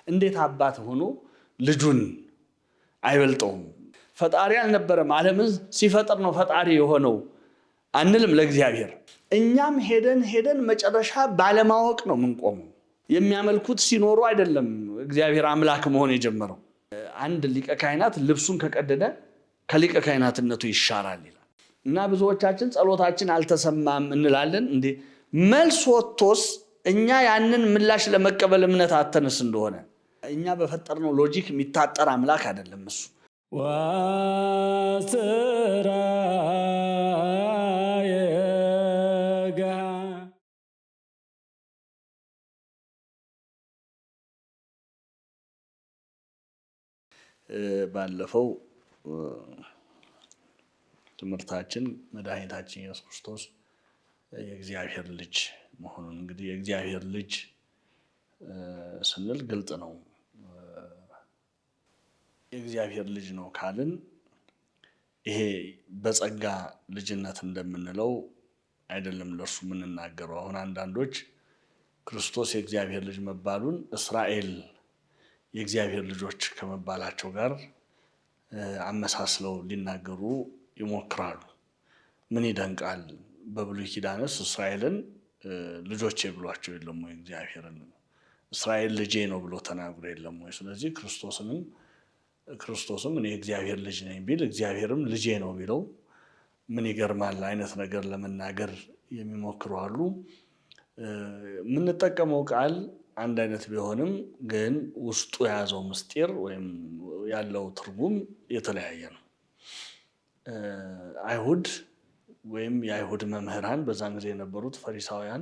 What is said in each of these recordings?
እንዴት አባት ሆኖ ልጁን አይበልጠውም? ፈጣሪ አልነበረም፣ ዓለምን ሲፈጥር ነው ፈጣሪ የሆነው አንልም ለእግዚአብሔር። እኛም ሄደን መጨረሻ ባለማወቅ ነው የምንቆመው። የሚያመልኩት ሲኖሩ አይደለም እግዚአብሔር አምላክ መሆን የጀመረው። አንድ ሊቀ ካህናት ልብሱን ከቀደደ ከሊቀ ካህናትነቱ ይሻራል ይላል እና ብዙዎቻችን ጸሎታችን አልተሰማም እንላለን። እንዴ መልስ ወጥቶስ እኛ ያንን ምላሽ ለመቀበል እምነት አተንስ እንደሆነ እኛ በፈጠርነው ሎጂክ የሚታጠር አምላክ አይደለም እሱ። ባለፈው ትምህርታችን መድኃኒታችን ኢየሱስ ክርስቶስ የእግዚአብሔር ልጅ መሆኑን እንግዲህ የእግዚአብሔር ልጅ ስንል ግልጽ ነው። የእግዚአብሔር ልጅ ነው ካልን ይሄ በጸጋ ልጅነት እንደምንለው አይደለም ለእርሱ የምንናገረው። አሁን አንዳንዶች ክርስቶስ የእግዚአብሔር ልጅ መባሉን እስራኤል የእግዚአብሔር ልጆች ከመባላቸው ጋር አመሳስለው ሊናገሩ ይሞክራሉ። ምን ይደንቃል? በብሉይ ኪዳንስ እስራኤልን ልጆቼ ብሏቸው የለም ወይ? እግዚአብሔርን እስራኤል ልጄ ነው ብሎ ተናግሮ የለም ወይ? ስለዚህ ክርስቶስም እኔ የእግዚአብሔር ልጅ ነኝ ቢል እግዚአብሔርም ልጄ ነው ቢለው ምን ይገርማል አይነት ነገር ለመናገር የሚሞክሩ አሉ። የምንጠቀመው ቃል አንድ አይነት ቢሆንም ግን ውስጡ የያዘው ምስጢር ወይም ያለው ትርጉም የተለያየ ነው። አይሁድ ወይም የአይሁድ መምህራን በዛን ጊዜ የነበሩት ፈሪሳውያን፣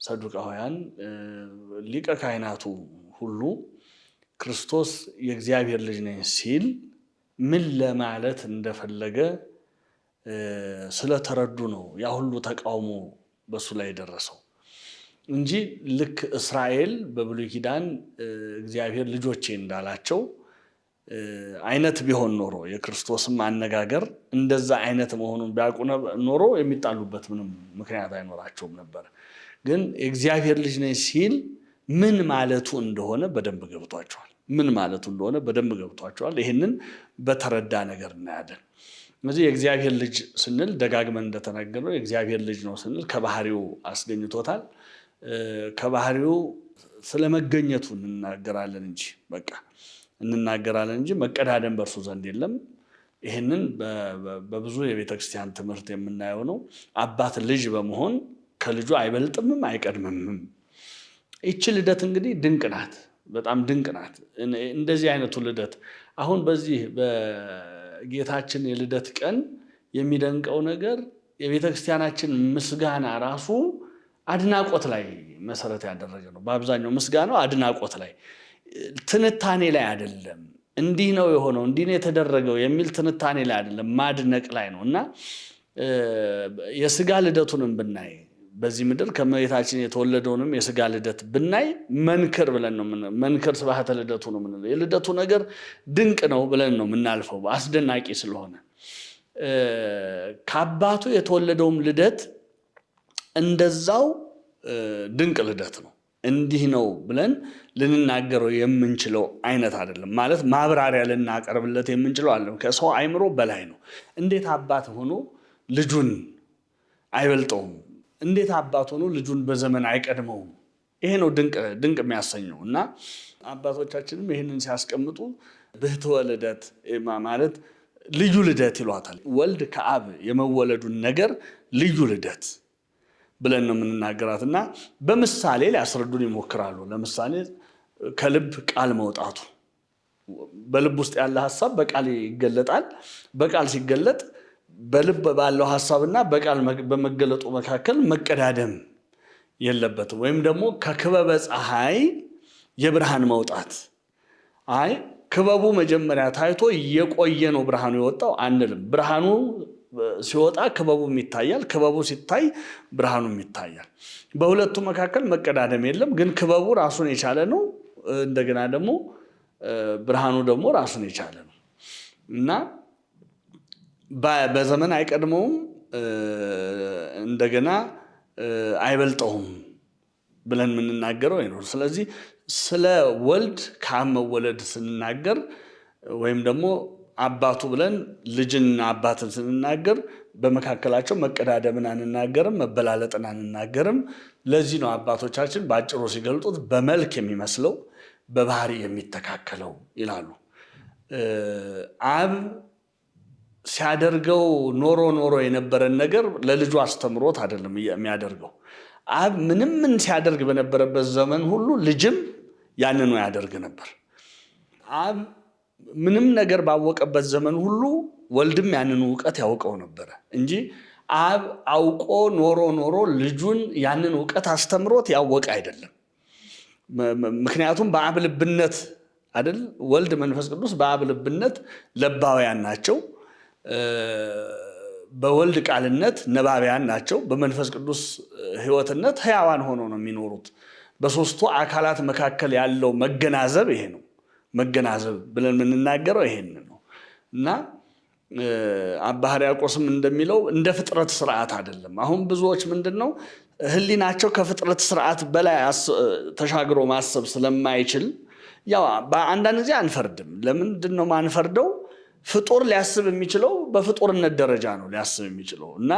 ሰዱቃውያን፣ ሊቀ ካህናቱ ሁሉ ክርስቶስ የእግዚአብሔር ልጅ ነኝ ሲል ምን ለማለት እንደፈለገ ስለተረዱ ነው ያ ሁሉ ተቃውሞ በሱ ላይ ደረሰው እንጂ ልክ እስራኤል በብሉይ ኪዳን እግዚአብሔር ልጆቼ እንዳላቸው አይነት ቢሆን ኖሮ የክርስቶስም አነጋገር እንደዛ አይነት መሆኑን ቢያውቁ ኖሮ የሚጣሉበት ምንም ምክንያት አይኖራቸውም ነበር። ግን የእግዚአብሔር ልጅ ነኝ ሲል ምን ማለቱ እንደሆነ በደንብ ገብቷቸዋል። ይህንን በተረዳ ነገር እናያለን። ስለዚህ የእግዚአብሔር ልጅ ስንል ደጋግመን እንደተናገርነው የእግዚአብሔር ልጅ ነው ስንል ከባህሪው አስገኝቶታል። ከባህሪው ስለመገኘቱ እንናገራለን እንጂ መቀዳደም በእርሱ ዘንድ የለም። ይህንን በብዙ የቤተክርስቲያን ትምህርት የምናየው ነው። አባት ልጅ በመሆን ከልጁ አይበልጥምም አይቀድምምም። ይቺ ልደት እንግዲህ ድንቅ ናት፣ በጣም ድንቅ ናት። እንደዚህ አይነቱ ልደት አሁን በዚህ በጌታችን የልደት ቀን የሚደንቀው ነገር የቤተክርስቲያናችን ምስጋና ራሱ አድናቆት ላይ መሰረት ያደረገ ነው። በአብዛኛው ምስጋናው አድናቆት ላይ፣ ትንታኔ ላይ አይደለም። እንዲህ ነው የሆነው እንዲህ ነው የተደረገው የሚል ትንታኔ ላይ አይደለም፣ ማድነቅ ላይ ነው እና የስጋ ልደቱንም ብናይ በዚህ ምድር ከመቤታችን የተወለደውንም የስጋ ልደት ብናይ መንክር ስብሐተ ልደቱ ነው የምንለው። የልደቱ ነገር ድንቅ ነው ብለን ነው የምናልፈው አስደናቂ ስለሆነ። ከአባቱ የተወለደውም ልደት እንደዛው ድንቅ ልደት ነው። እንዲህ ነው ብለን ልንናገረው የምንችለው አይነት አይደለም። ማለት ማብራሪያ ልናቀርብለት የምንችለው አይደለም። ከሰው አይምሮ በላይ ነው። እንዴት አባት ሆኖ ልጁን አይበልጠውም? እንዴት አባት ሆኖ ልጁን በዘመን አይቀድመውም? ይሄ ነው ድንቅ የሚያሰኘው እና አባቶቻችንም ይህንን ሲያስቀምጡ ብህትወ ልደት ማለት ልዩ ልደት ይሏታል። ወልድ ከአብ የመወለዱን ነገር ልዩ ልደት ብለን ነው የምንናገራት እና በምሳሌ ሊያስረዱን ይሞክራሉ። ለምሳሌ ከልብ ቃል መውጣቱ፣ በልብ ውስጥ ያለ ሐሳብ በቃል ይገለጣል። በቃል ሲገለጥ በልብ ባለው ሐሳብና በቃል በመገለጡ መካከል መቀዳደም የለበትም። ወይም ደግሞ ከክበበ ፀሐይ የብርሃን መውጣት፣ ክበቡ መጀመሪያ ታይቶ የቆየ ነው ብርሃኑ የወጣው አንልም። ብርሃኑ ሲወጣ ክበቡም ይታያል፣ ክበቡ ሲታይ ብርሃኑም ይታያል። በሁለቱ መካከል መቀዳደም የለም። ግን ክበቡ ራሱን የቻለ ነው፣ እንደገና ደግሞ ብርሃኑ ደግሞ ራሱን የቻለ ነው እና በዘመን አይቀድመውም፣ እንደገና አይበልጠውም ብለን የምንናገረው ነው። ስለዚህ ስለ ወልድ ከአብ መወለድ ስንናገር ወይም ደግሞ አባቱ ብለን ልጅና አባትን ስንናገር በመካከላቸው መቀዳደምን አንናገርም፣ መበላለጥን አንናገርም። ለዚህ ነው አባቶቻችን በአጭሩ ሲገልጡት በመልክ የሚመስለው በባህሪ የሚተካከለው ይላሉ። አብ ሲያደርገው ኖሮ የነበረን ነገር ለልጁ አስተምሮት አይደለም የሚያደርገው። አብ ምንም ምን ሲያደርግ በነበረበት ዘመን ሁሉ ልጅም ያንኑ ያደርግ ነበር። አብ ምንም ነገር ባወቀበት ዘመን ሁሉ ወልድም ያንኑ እውቀት ያውቀው ነበረ እንጂ አብ አውቆ ኖሮ ልጁን ያንን እውቀት አስተምሮት ያወቀ አይደለም። ምክንያቱም በአብ ልብነት አይደል? ወልድ መንፈስ ቅዱስ በአብ ልብነት ለባውያን ናቸው። በወልድ ቃልነት ነባቢያን ናቸው። በመንፈስ ቅዱስ ሕይወትነት ሕያዋን ሆኖ ነው የሚኖሩት። በሶስቱ አካላት መካከል ያለው መገናዘብ ይሄ ነው። መገናዘብ ብለን የምንናገረው ይሄን ነው እና አባ ሕርያቆስም እንደሚለው እንደ ፍጥረት ስርዓት አይደለም። አሁን ብዙዎች ምንድነው ህሊናቸው ከፍጥረት ስርዓት በላይ ተሻግሮ ማሰብ ስለማይችል ያው በአንዳንድ ጊዜ አንፈርድም። ለምንድን ነው ማንፈርደው? ፍጡር ሊያስብ የሚችለው በፍጡርነት ደረጃ ነው ሊያስብ የሚችለው እና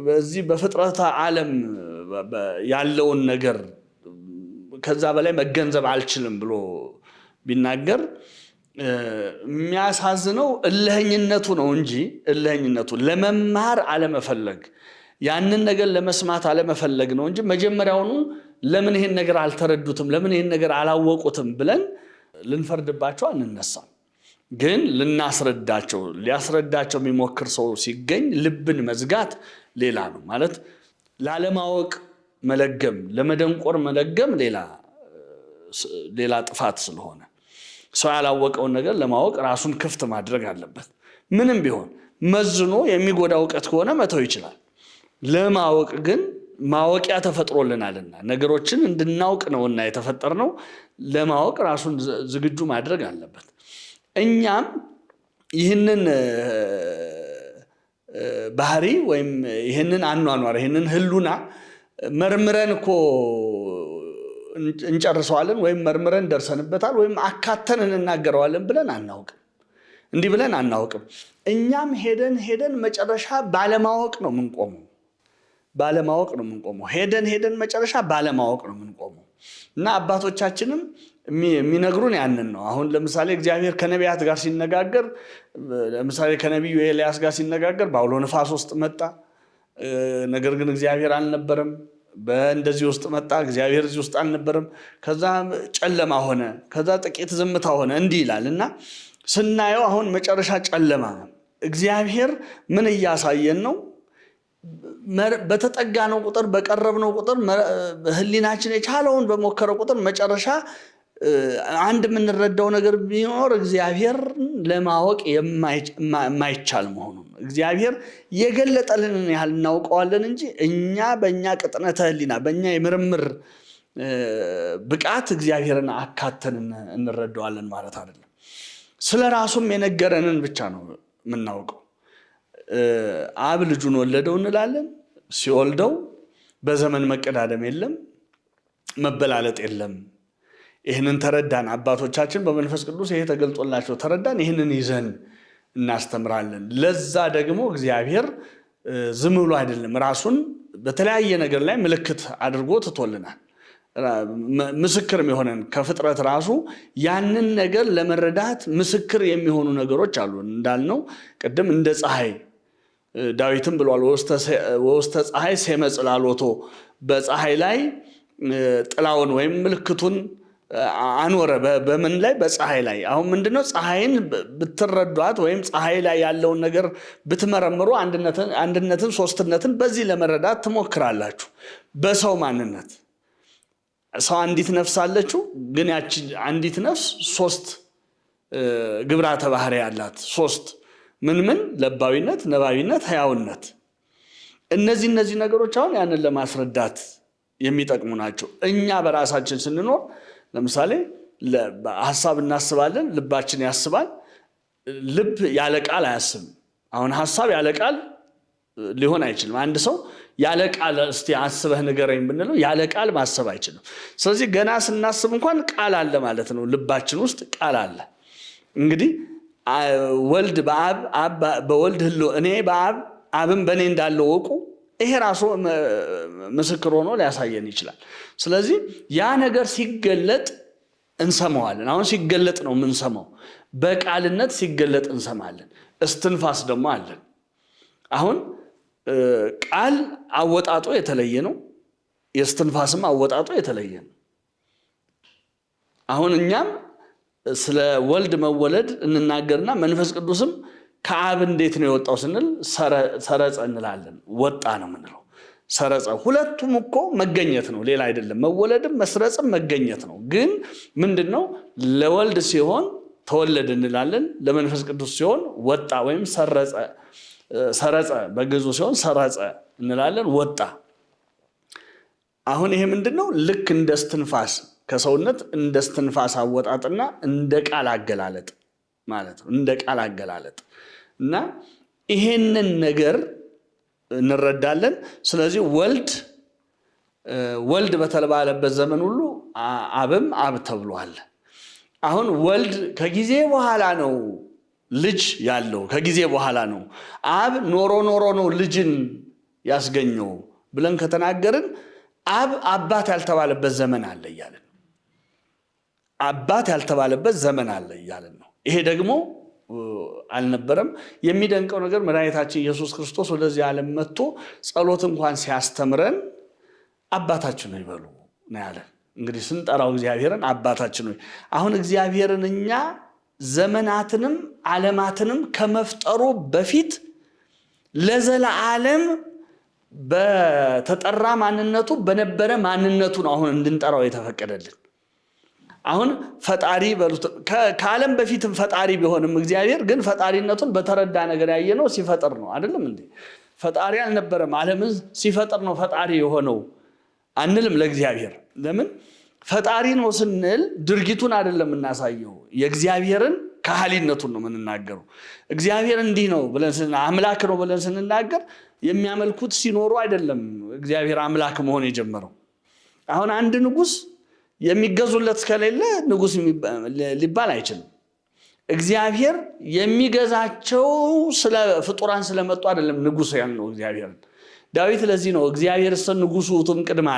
በዚህ በፍጥረተ ዓለም ያለውን ነገር ከዛ በላይ መገንዘብ አልችልም ብሎ ቢናገር የሚያሳዝነው እልህኝነቱ ነው እንጂ እልህኝነቱ ለመማር አለመፈለግ፣ ያንን ነገር ለመስማት አለመፈለግ ነው እንጂ መጀመሪያውኑ ለምን ይሄን ነገር አልተረዱትም፣ ለምን ይሄን ነገር አላወቁትም ብለን ልንፈርድባቸው አንነሳም። ግን ልናስረዳቸው ሊያስረዳቸው የሚሞክር ሰው ሲገኝ ልብን መዝጋት ሌላ ነው ማለት። ላለማወቅ መለገም፣ ለመደንቆር መለገም ሌላ ጥፋት ስለሆነ ሰው ያላወቀውን ነገር ለማወቅ ራሱን ክፍት ማድረግ አለበት። ምንም ቢሆን መዝኖ የሚጎዳ እውቀት ከሆነ መተው ይችላል። ለማወቅ ግን ማወቂያ ተፈጥሮልናልና ነገሮችን እንድናውቅ ነውና የተፈጠርነው፣ ለማወቅ ራሱን ዝግጁ ማድረግ አለበት። እኛም ይህንን ባህሪ ወይም ይህንን አኗኗር ይህንን ህሉና መርምረን እኮ እንጨርሰዋለን ወይም መርምረን ደርሰንበታል ወይም አካተን እንናገረዋለን ብለን አናውቅም። እንዲህ ብለን አናውቅም። እኛም ሄደን መጨረሻ ባለማወቅ ነው የምንቆመው። ሄደን መጨረሻ ባለማወቅ ነው የምንቆመው እና አባቶቻችንም የሚነግሩን ያንን ነው። አሁን ለምሳሌ እግዚአብሔር ከነቢያት ጋር ሲነጋገር፣ ለምሳሌ ከነቢዩ ኤልያስ ጋር ሲነጋገር በአውሎ ነፋስ ውስጥ መጣ፣ ነገር ግን እግዚአብሔር አልነበረም። በእንደዚህ ውስጥ መጣ፣ እግዚአብሔር እዚህ ውስጥ አልነበረም። ከዛ ጨለማ ሆነ፣ ከዛ ጥቂት ዝምታ ሆነ፣ እንዲህ ይላል እና ስናየው አሁን መጨረሻ ጨለማ ነው። እግዚአብሔር ምን እያሳየን ነው? በተጠጋነው ቁጥር በቀረብነው ቁጥር ህሊናችን የቻለውን በሞከረው ቁጥር መጨረሻ አንድ የምንረዳው ነገር ቢኖር እግዚአብሔር ለማወቅ የማይቻል መሆኑን፣ እግዚአብሔር የገለጠልንን ያህል እናውቀዋለን እንጂ እኛ በእኛ ቅጥነተ ህሊና በእኛ የምርምር ብቃት እግዚአብሔርን አካተን እንረዳዋለን ማለት አይደለም። ስለ ራሱም የነገረንን ብቻ ነው የምናውቀው። አብ ልጁን ወለደው እንላለን። ሲወልደው በዘመን መቀዳደም የለም፣ መበላለጥ የለም። ይህንን ተረዳን። አባቶቻችን በመንፈስ ቅዱስ ይሄ ተገልጦላቸው ተረዳን። ይህንን ይዘን እናስተምራለን። ለዛ ደግሞ እግዚአብሔር ዝም ብሎ አይደለም፣ ራሱን በተለያየ ነገር ላይ ምልክት አድርጎ ትቶልናል። ምስክር የሚሆነን ከፍጥረት ራሱ ያንን ነገር ለመረዳት ምስክር የሚሆኑ ነገሮች አሉ። እንዳልነው ቅድም እንደ ፀሐይ ዳዊትም ብሏል፣ ወውስተ ፀሐይ ሴመ ጽላሎቶ፣ በፀሐይ ላይ ጥላውን ወይም ምልክቱን አኖረ። በምን ላይ? በፀሐይ ላይ። አሁን ምንድነው? ፀሐይን ብትረዷት ወይም ፀሐይ ላይ ያለውን ነገር ብትመረምሩ አንድነትን፣ ሶስትነትን በዚህ ለመረዳት ትሞክራላችሁ። በሰው ማንነት ሰው አንዲት ነፍስ አለችው፣ ግን ያቺ አንዲት ነፍስ ሶስት ግብራተ ባህሪ ያላት፣ ሶስት ምን ለባዊነት፣ ነባቢነት፣ ሕያውነት። እነዚህ ነገሮች አሁን ያንን ለማስረዳት የሚጠቅሙ ናቸው። እኛ በራሳችን ስንኖር ለምሳሌ ሐሳብ እናስባለን፣ ልባችን ያስባል። ልብ ያለ ቃል አያስብም። አሁን ሐሳብ ያለ ቃል ሊሆን አይችልም። አንድ ሰው ያለ ቃል እስቲ አስበህ ንገረኝ ብንለው ያለ ቃል ማሰብ አይችልም። ስለዚህ ገና ስናስብ እንኳን ቃል አለ ማለት ነው። ልባችን ውስጥ ቃል አለ። እንግዲህ ወልድ በአብ አብ በወልድ ህልው እኔ በአብ አብም በእኔ እንዳለው ወቁ። ይሄ ራሱ ምስክር ሆኖ ሊያሳየን ይችላል። ስለዚህ ያ ነገር ሲገለጥ እንሰማዋለን። አሁን ሲገለጥ ነው የምንሰማው። በቃልነት ሲገለጥ እንሰማለን። እስትንፋስ ደግሞ አለን። አሁን ቃል አወጣጡ የተለየ ነው። የእስትንፋስም አወጣጡ የተለየ ነው። አሁን እኛም ስለ ወልድ መወለድ እንናገርና መንፈስ ቅዱስም ከአብ እንዴት ነው የወጣው ስንል ሰረጸ እንላለን። ወጣ ነው የምንለው። ሰረጸ ሁለቱም እኮ መገኘት ነው፣ ሌላ አይደለም። መወለድም መስረጽም መገኘት ነው። ግን ምንድነው ለወልድ ሲሆን ተወለደ እንላለን፣ ለመንፈስ ቅዱስ ሲሆን ወጣ ወይም ሰረጸ በግዙ ሲሆን ሰረጸ እንላለን፣ ወጣ። አሁን ይሄ ምንድነው? ልክ እንደ እስትንፋስ ከሰውነት እንደ እስትንፋስ አወጣጥና እንደ ቃል አገላለጥ ማለት ነው። እንደ ቃል አገላለጥ እና ይሄንን ነገር እንረዳለን። ስለዚህ ወልድ በተባለበት ዘመን ሁሉ አብም አብ ተብሏል። አሁን ወልድ ከጊዜ በኋላ ነው ልጅ ያለው፣ ከጊዜ በኋላ ነው። አብ ኖሮ ነው ልጅን ያስገኘው ብለን ከተናገርን አብ አባት ያልተባለበት ዘመን አለ እያለን ነው። አባት ያልተባለበት ዘመን አለ እያለን ነው። ይሄ ደግሞ አልነበረም። የሚደንቀው ነገር መድኃኒታችን ኢየሱስ ክርስቶስ ወደዚህ ዓለም መጥቶ ጸሎት እንኳን ሲያስተምረን አባታችን ነው ይበሉ ነው ያለን። እንግዲህ ስንጠራው እግዚአብሔርን አባታችን ነው። አሁን እግዚአብሔርን እኛ ዘመናትንም ዓለማትንም ከመፍጠሩ በፊት ለዘላለም በተጠራ ማንነቱ በነበረ ማንነቱ ነው አሁን እንድንጠራው የተፈቀደልን። አሁን ፈጣሪ በሉት ከዓለም በፊትም ፈጣሪ ቢሆንም እግዚአብሔር ግን ፈጣሪነቱን በተረዳ ነገር ያየነው ሲፈጥር ነው። አይደለም እንዴ? ፈጣሪ አልነበረም፣ ዓለምን ሲፈጥር ነው ፈጣሪ የሆነው አንልም ለእግዚአብሔር። ለምን? ፈጣሪ ነው ስንል ድርጊቱን አይደለም እናሳየው፣ የእግዚአብሔርን ካህሊነቱን ነው የምንናገረው። እግዚአብሔር እንዲህ ነው ብለን አምላክ ነው ብለን ስንናገር የሚያመልኩት ሲኖሩ አይደለም እግዚአብሔር አምላክ መሆን የጀመረው። አሁን አንድ ንጉስ የሚገዙለት ከሌለ ንጉስ ሊባል አይችልም። እግዚአብሔር የሚገዛቸው ስለ ፍጡራን ስለመጡ አይደለም ንጉስ ያልነው እግዚአብሔርን። ዳዊት ለዚህ ነው እግዚአብሔር ንጉሱ ውእቱም ቅድመ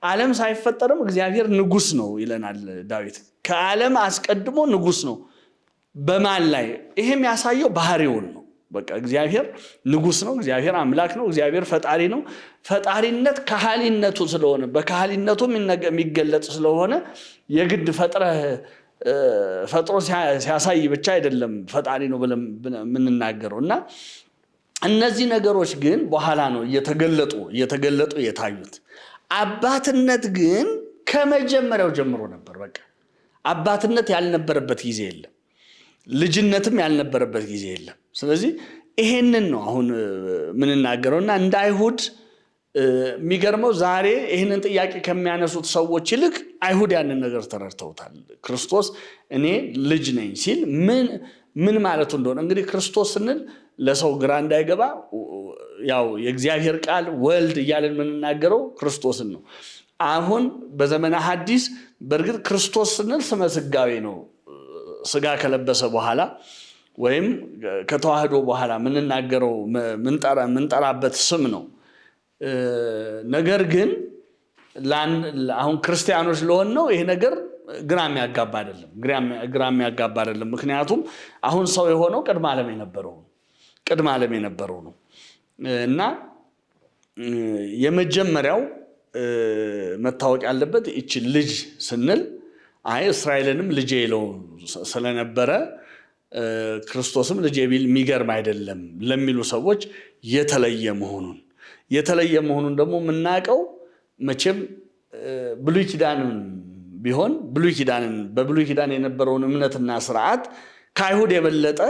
ዓለም ሳይፈጠርም እግዚአብሔር ንጉስ ነው ይለናል ዳዊት። ከዓለም አስቀድሞ ንጉስ ነው። በማን ላይ? ይሄም ያሳየው ባህሪውን ነው። በቃ እግዚአብሔር ንጉስ ነው፣ እግዚአብሔር አምላክ ነው፣ እግዚአብሔር ፈጣሪ ነው። ፈጣሪነት ካህሊነቱ ስለሆነ በካህሊነቱ የሚገለጽ ስለሆነ የግድ ፈጥሮ ሲያሳይ ብቻ አይደለም ፈጣሪ ነው ብለን የምንናገረው። እና እነዚህ ነገሮች ግን በኋላ ነው እየተገለጡ የታዩት። አባትነት ግን ከመጀመሪያው ጀምሮ ነበር። በቃ አባትነት ያልነበረበት ጊዜ የለም፣ ልጅነትም ያልነበረበት ጊዜ የለም። ስለዚህ ይሄንን ነው አሁን የምንናገረውና እንደ አይሁድ የሚገርመው ዛሬ ይህንን ጥያቄ ከሚያነሱት ሰዎች ይልቅ አይሁድ ያንን ነገር ተረድተውታል። ክርስቶስ እኔ ልጅ ነኝ ሲል ምን ማለቱ እንደሆነ እንግዲህ ክርስቶስ ስንል ለሰው ግራ እንዳይገባ ያው የእግዚአብሔር ቃል ወልድ እያለን የምንናገረው ክርስቶስን ነው። አሁን በዘመነ ሐዲስ በእርግጥ ክርስቶስ ስንል ስመ ስጋዌ ነው። ስጋ ከለበሰ በኋላ ወይም ከተዋህዶ በኋላ የምንናገረው ምንጠራበት ስም ነው። ነገር ግን አሁን ክርስቲያኖች ለሆን ነው ይሄ ነገር ግራ የሚያጋባ አይደለም። ምክንያቱም አሁን ሰው የሆነው ቅድመ ዓለም የነበረው ነው እና የመጀመሪያው መታወቅ ያለበት ይቺ ልጅ ስንል እስራኤልንም ልጄ ይለው ስለነበረ ክርስቶስም ልጄ ቢል የሚገርም አይደለም ለሚሉ ሰዎች የተለየ መሆኑን ደግሞ የምናውቀው መቼም ብሉይ ኪዳንን ቢሆን በብሉይ ኪዳን የነበረውን እምነትና ስርዓት ከአይሁድ የበለጠ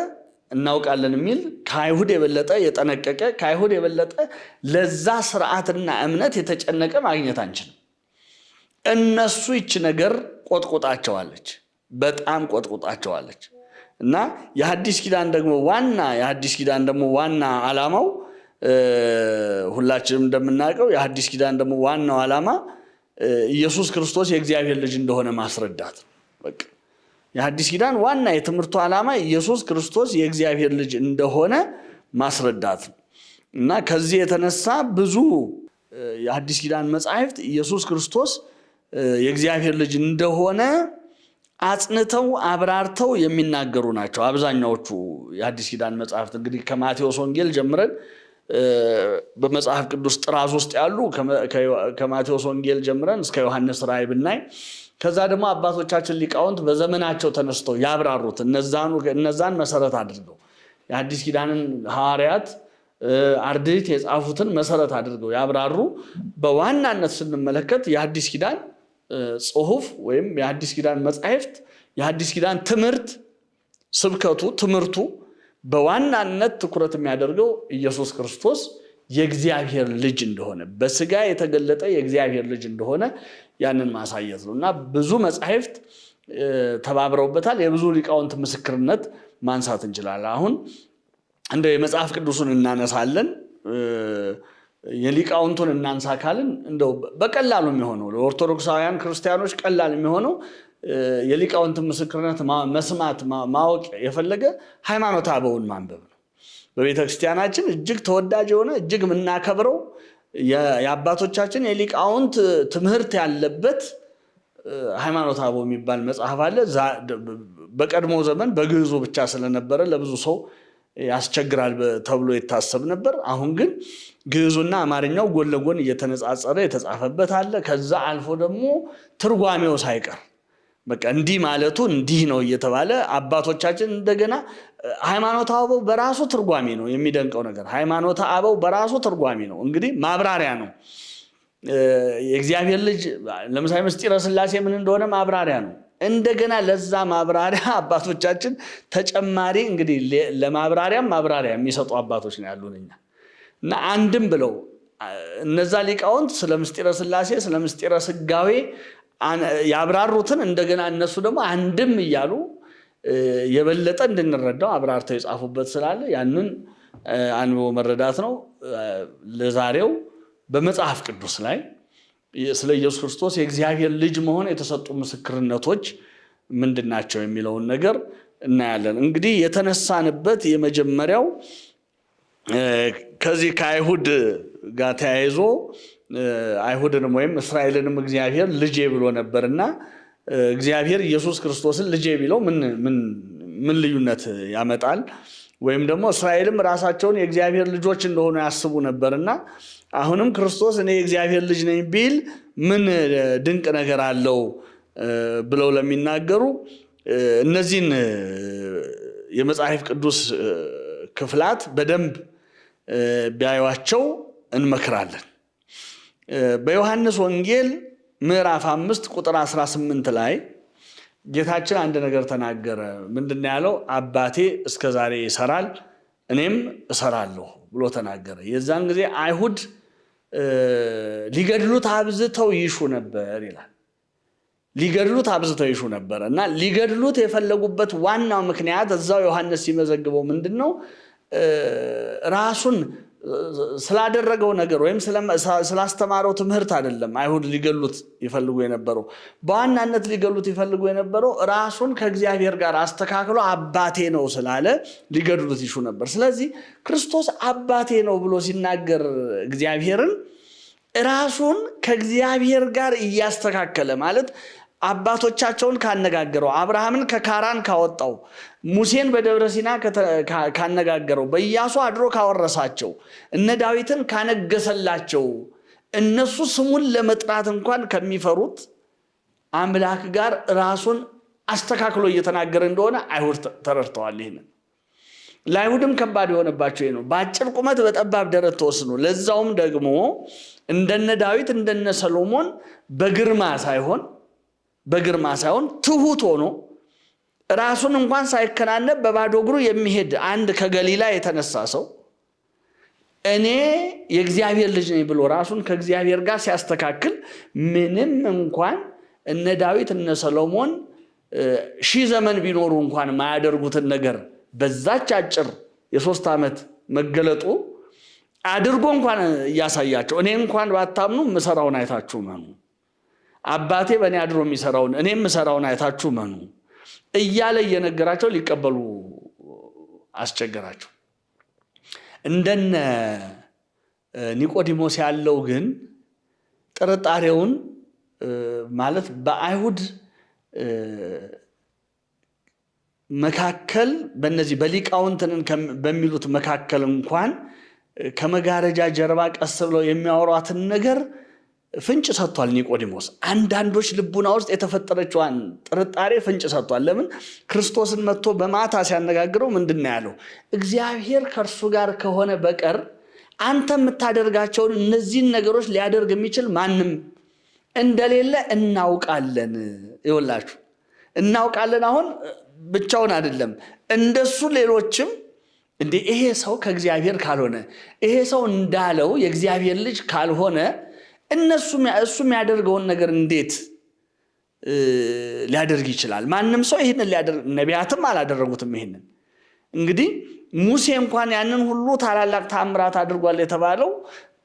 እናውቃለን የሚል ከአይሁድ የበለጠ የጠነቀቀ ከአይሁድ የበለጠ ለዛ ስርዓትና እምነት የተጨነቀ ማግኘት አንችልም። እነሱ ይች ነገር በጣም ቆጥቁጣቸዋለች እና የሐዲስ ኪዳን ደግሞ ዋና ዓላማው ሁላችንም እንደምናውቀው የሐዲስ ኪዳን ደግሞ ዋናው ዓላማ ኢየሱስ ክርስቶስ የእግዚአብሔር ልጅ እንደሆነ ማስረዳት ነው። በቃ የሐዲስ ኪዳን ዋና የትምህርቱ ዓላማ ኢየሱስ ክርስቶስ የእግዚአብሔር ልጅ እንደሆነ ማስረዳት ነው እና ከዚህ የተነሳ ብዙ የሐዲስ ኪዳን መጻሕፍት ኢየሱስ ክርስቶስ የእግዚአብሔር ልጅ እንደሆነ አጽንተው አብራርተው የሚናገሩ ናቸው። አብዛኛዎቹ የሐዲስ ኪዳን መጻሕፍት እንግዲህ ከማቴዎስ ወንጌል ጀምረን በመጽሐፍ ቅዱስ ጥራዝ ውስጥ ያሉ ከማቴዎስ ወንጌል ጀምረን እስከ ዮሐንስ ራእይ ብናይ ከዛ ደግሞ አባቶቻችን ሊቃውንት በዘመናቸው ተነስተው ያብራሩት እነዛን መሰረት አድርገው የሐዲስ ኪዳንን ሐዋርያት አርድእት የጻፉትን መሰረት አድርገው ያብራሩ። በዋናነት ስንመለከት የሐዲስ ኪዳን ጽሑፍ ወይም የሐዲስ ኪዳን መጻሕፍት የሐዲስ ኪዳን ትምህርት ስብከቱ ትምህርቱ በዋናነት ትኩረት የሚያደርገው ኢየሱስ ክርስቶስ የእግዚአብሔር ልጅ እንደሆነ በስጋ የተገለጠ የእግዚአብሔር ልጅ እንደሆነ ያንን ማሳየት ነው እና ብዙ መጻሕፍት ተባብረውበታል። የብዙ ሊቃውንት ምስክርነት ማንሳት እንችላለን። አሁን እንደው የመጽሐፍ ቅዱስን እናነሳለን የሊቃውንቱን እናንሳ ካልን እንደው በቀላሉ የሚሆነው ለኦርቶዶክሳውያን ክርስቲያኖች ቀላል የሚሆነው የሊቃውንትን ምስክርነት መስማት ማወቅ የፈለገ ሃይማኖተ አበውን ማንበብ ነው። በቤተ ክርስቲያናችን እጅግ ተወዳጅ የሆነ እጅግ የምናከብረው የአባቶቻችን የሊቃውንት ትምህርት ያለበት ሃይማኖተ አበው የሚባል መጽሐፍ አለ። በቀድሞ ዘመን በግዕዙ ብቻ ስለነበረ ለብዙ ሰው ያስቸግራል ተብሎ ይታሰብ ነበር። አሁን ግን ግዕዙና አማርኛው ጎን ለጎን እየተነጻጸረ የተጻፈበት አለ። ከዛ አልፎ ደግሞ ትርጓሜው ሳይቀር በቃ እንዲህ ማለቱ እንዲህ ነው እየተባለ አባቶቻችን እንደገና ሃይማኖተ አበው በራሱ ትርጓሜ ነው። የሚደንቀው ነገር ሃይማኖተ አበው በራሱ ትርጓሜ ነው። እንግዲህ ማብራሪያ ነው። የእግዚአብሔር ልጅ ለምሳሌ ምስጢረ ሥላሴ ምን እንደሆነ ማብራሪያ ነው። እንደገና ለዛ ማብራሪያ አባቶቻችን ተጨማሪ እንግዲህ ለማብራሪያም ማብራሪያ የሚሰጡ አባቶች ነው ያሉን እኛ እና አንድም ብለው እነዛ ሊቃውንት ስለ ምስጢረ ሥላሴ ስለ ምስጢረ ሥጋዌ ያብራሩትን እንደገና እነሱ ደግሞ አንድም እያሉ የበለጠ እንድንረዳው አብራርተው የጻፉበት ስላለ ያንን አንብቦ መረዳት ነው። ለዛሬው በመጽሐፍ ቅዱስ ላይ ስለ ኢየሱስ ክርስቶስ የእግዚአብሔር ልጅ መሆን የተሰጡ ምስክርነቶች ምንድናቸው የሚለውን ነገር እናያለን። እንግዲህ የተነሳንበት የመጀመሪያው ከዚህ ከአይሁድ ጋር ተያይዞ አይሁድንም ወይም እስራኤልንም እግዚአብሔር ልጄ ብሎ ነበርና እግዚአብሔር ኢየሱስ ክርስቶስን ልጄ ቢለው ምን ልዩነት ያመጣል? ወይም ደግሞ እስራኤልም ራሳቸውን የእግዚአብሔር ልጆች እንደሆኑ ያስቡ ነበርና አሁንም ክርስቶስ እኔ የእግዚአብሔር ልጅ ነኝ ቢል ምን ድንቅ ነገር አለው ብለው ለሚናገሩ እነዚህን የመጽሐፍ ቅዱስ ክፍላት በደንብ ቢያዩዋቸው እንመክራለን። በዮሐንስ ወንጌል ምዕራፍ 5 ቁጥር 18 ላይ ጌታችን አንድ ነገር ተናገረ። ምንድን ነው ያለው? አባቴ እስከ ዛሬ ይሰራል እኔም እሰራለሁ ብሎ ተናገረ። የዛን ጊዜ አይሁድ ሊገድሉት አብዝተው ይሹ ነበር ይላል። ሊገድሉት አብዝተው ይሹ ነበር እና ሊገድሉት የፈለጉበት ዋናው ምክንያት እዛው ዮሐንስ ሲመዘግበው ምንድን ነው? ራሱን ስላደረገው ነገር ወይም ስላስተማረው ትምህርት አይደለም አይሁድ ሊገሉት ይፈልጉ የነበረው። በዋናነት ሊገሉት ይፈልጉ የነበረው ራሱን ከእግዚአብሔር ጋር አስተካክሎ አባቴ ነው ስላለ ሊገሉት ይሹ ነበር። ስለዚህ ክርስቶስ አባቴ ነው ብሎ ሲናገር እግዚአብሔርን ራሱን ከእግዚአብሔር ጋር እያስተካከለ ማለት አባቶቻቸውን ካነጋገረው አብርሃምን ከካራን ካወጣው ሙሴን በደብረ ሲና ካነጋገረው በኢያሱ አድሮ ካወረሳቸው እነ ዳዊትን ካነገሰላቸው እነሱ ስሙን ለመጥራት እንኳን ከሚፈሩት አምላክ ጋር ራሱን አስተካክሎ እየተናገረ እንደሆነ አይሁድ ተረድተዋል። ይሄንን ለአይሁድም ከባድ የሆነባቸው ይሄ ነው። በአጭር ቁመት በጠባብ ደረት ተወስኖ ለዛውም ደግሞ እንደነ ዳዊት እንደነ ሰሎሞን በግርማ ሳይሆን ትሁት ሆኖ ራሱን እንኳን ሳይከናነብ በባዶ እግሩ የሚሄድ አንድ ከገሊላ የተነሳ ሰው እኔ የእግዚአብሔር ልጅ ነኝ ብሎ ራሱን ከእግዚአብሔር ጋር ሲያስተካክል ምንም እንኳን እነ ዳዊት እነ ሰሎሞን 1000 ዘመን ቢኖሩ እንኳን ማያደርጉትን ነገር በዛች አጭር የ3 ዓመት መገለጡ አድርጎ እንኳን ያሳያቸው እኔ እንኳን ባታምኑ ምሰራውን አይታችሁ መኑ አባቴ በእኔ አድሮ የሚሰራውን እኔም ምሰራውን አይታችሁ መኑ እያለ እየነገራቸው ሊቀበሉ አስቸገራቸው። እንደነ ኒቆዲሞስ ያለው ግን ጥርጣሬውን ማለት በአይሁድ መካከል በእነዚህ በሊቃውንትን በሚሉት መካከል እንኳን ከመጋረጃ ጀርባ ቀስ ብለው የሚያወሯትን ነገር ፍንጭ ሰጥቷል ኒቆዲሞስ። አንዳንዶች ልቡና ውስጥ የተፈጠረችዋን ጥርጣሬ ፍንጭ ሰጥቷል። ለምን? ክርስቶስን መጥቶ በማታ ሲያነጋግረው ምንድን ነው ያለው? እግዚአብሔር ከእርሱ ጋር ከሆነ በቀር አንተ የምታደርጋቸውን እነዚህን ነገሮች ሊያደርግ የሚችል ማንም እንደሌለ እናውቃለን። ይኸውላችሁ እናውቃለን። አሁን ብቻውን አይደለም፣ እንደሱ ሌሎችም እንዴ ይሄ ሰው ከእግዚአብሔር ካልሆነ ይሄ ሰው እንዳለው የእግዚአብሔር ልጅ ካልሆነ እሱ የሚያደርገውን ነገር እንዴት ሊያደርግ ይችላል? ማንም ሰው ይሄንን ሊያደርግ ነቢያትም አላደረጉትም። ይሄንን እንግዲህ ሙሴ እንኳን ያንን ሁሉ ታላላቅ ተአምራት አድርጓል የተባለው